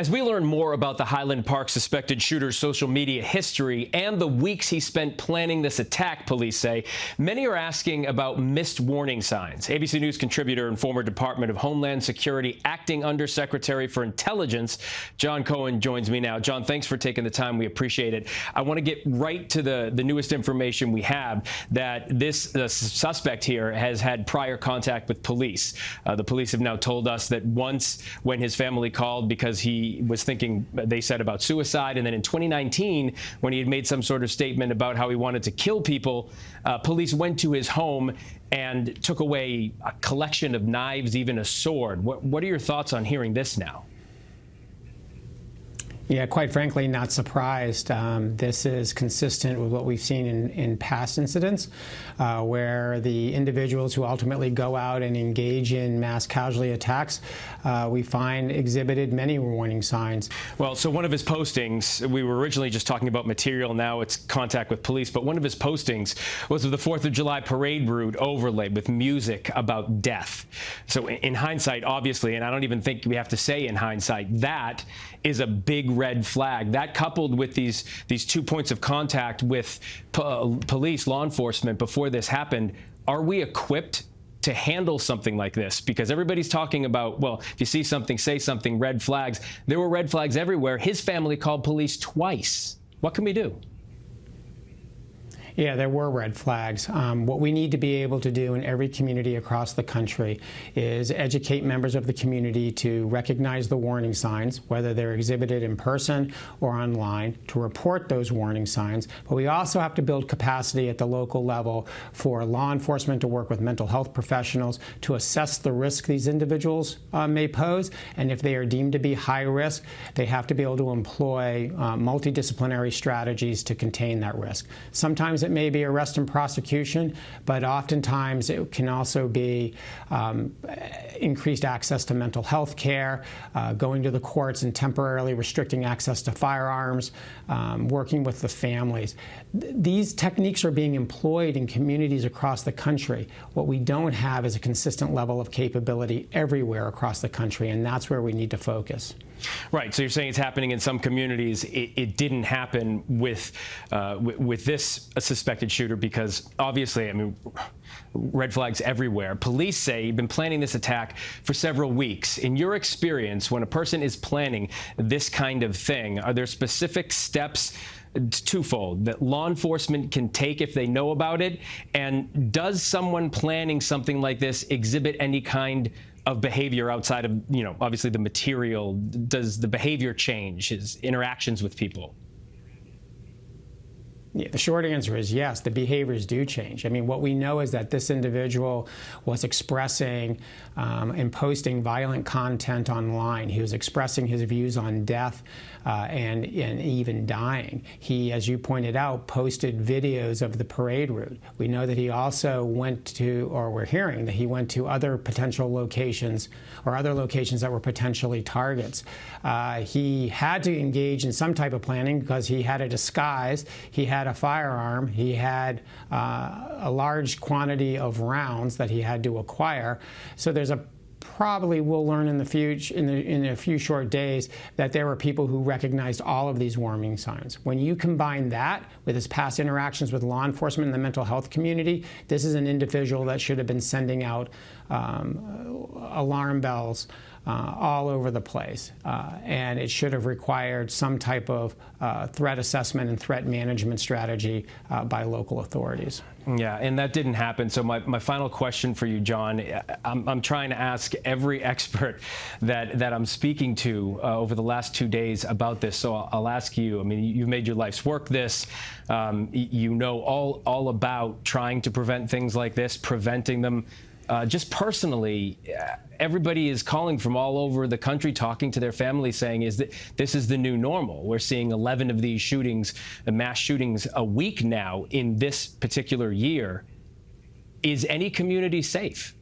As we learn more about the Highland Park suspected shooter's social media history and the weeks he spent planning this attack, police say, many are asking about missed warning signs. ABC News contributor and former Department of Homeland Security Acting Undersecretary for Intelligence, John Cohen, joins me now. John, thanks for taking the time. We appreciate it. I want to get right to the newest information we have, that this suspect here has had prior contact with police. The police have now told us that once, when his family called because he was thinking, they said, about suicide, and then in 2019, when he had made some sort of statement about how he wanted to kill people, police went to his home and took away a collection of knives, even a sword. What are your thoughts on hearing this now? Yeah, quite frankly, not surprised. This is consistent with what we've seen in past incidents, where the individuals who ultimately go out and engage in mass casualty attacks, we find exhibited many warning signs. Well, so one of his postings, we were originally just talking about material, now it's contact with police, but one of his postings was of the 4th of July parade route overlaid with music about death. So in hindsight, obviously, and I don't even think we have to say in hindsight, that is a big red flag. That, coupled with these 2 points of contact with police, law enforcement before this happened, are we equipped to handle something like this? Because everybody's talking about, well, if you see something, say something, red flags. There were red flags everywhere. His family called police twice. What can we do? Yeah, there were red flags. What we need to be able to do in every community across the country is educate members of the community to recognize the warning signs, whether they're exhibited in person or online, to report those warning signs. But we also have to build capacity at the local level for law enforcement to work with mental health professionals to assess the risk these individuals may pose. And if they are deemed to be high risk, they have to be able to employ multidisciplinary strategies to contain that risk. Sometimes it may be arrest and prosecution, but oftentimes it can also be increased access to mental health care, going to the courts and temporarily restricting access to firearms, working with the families. These techniques are being employed in communities across the country. What we don't have is a consistent level of capability everywhere across the country, and that's where we need to focus. Right. So you're saying it's happening in some communities. It didn't happen with this suspected shooter, because obviously, I mean, red flags everywhere. Police say you've been planning this attack for several weeks. In your experience, when a person is planning this kind of thing, are there specific steps, twofold, that law enforcement can take if they know about it? And does someone planning something like this exhibit any kind of behavior outside of, obviously the material? Does the behavior change, his interactions with people? Yeah, the short answer is yes, the behaviors do change. I mean, what we know is that this individual was expressing and posting violent content online. He was expressing his views on death and even dying. He, as you pointed out, posted videos of the parade route. We know that he also went to, or we're hearing that he went to other potential locations or other locations that were potentially targets. He had to engage in some type of planning because he had a disguise. He had a firearm. He had a large quantity of rounds that he had to acquire. So there's probably we'll learn in the future, in a few short days, that there were people who recognized all of these warning signs. When you combine that with his past interactions with law enforcement and the mental health community, this is an individual that should have been sending out alarm bells all over the place, and it should have required some type of threat assessment and threat management strategy by local authorities. Yeah, and that didn't happen. So my final question for you, John, I'm trying to ask every expert that I'm speaking to over the last 2 days about this. So I'll ask you. I mean, you've made your life's work this. You know all about trying to prevent things like this, preventing them. Just personally, everybody is calling from all over the country, talking to their families, saying this is the new normal. We're seeing 11 of these shootings, mass shootings, a week now in this particular year. Is any community safe?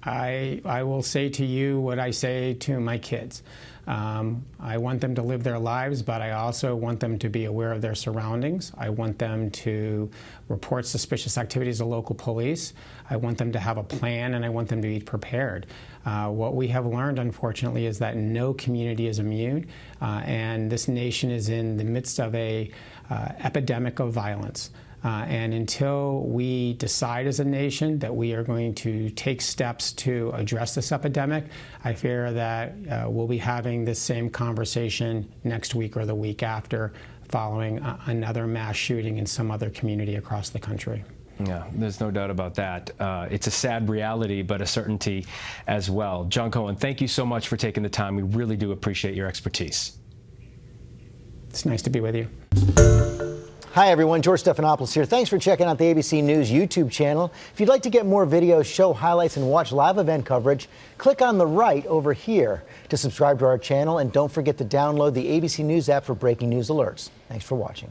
I will say to you what I say to my kids. I want them to live their lives, but I also want them to be aware of their surroundings. I want them to report suspicious activities to local police. I want them to have a plan, and I want them to be prepared. What we have learned, unfortunately, is that no community is immune, and this nation is in the midst of a epidemic of violence. And until we decide as a nation that we are going to take steps to address this epidemic, I fear that we'll be having this same conversation next week or the week after, following another mass shooting in some other community across the country. Yeah, there's no doubt about that. It's a sad reality, but a certainty as well. John Cohen, thank you so much for taking the time. We really do appreciate your expertise. It's nice to be with you. Hi, everyone. George Stephanopoulos here. Thanks for checking out the ABC News YouTube channel. If you'd like to get more videos, show highlights, and watch live event coverage, click on the right over here to subscribe to our channel. And don't forget to download the ABC News app for breaking news alerts. Thanks for watching.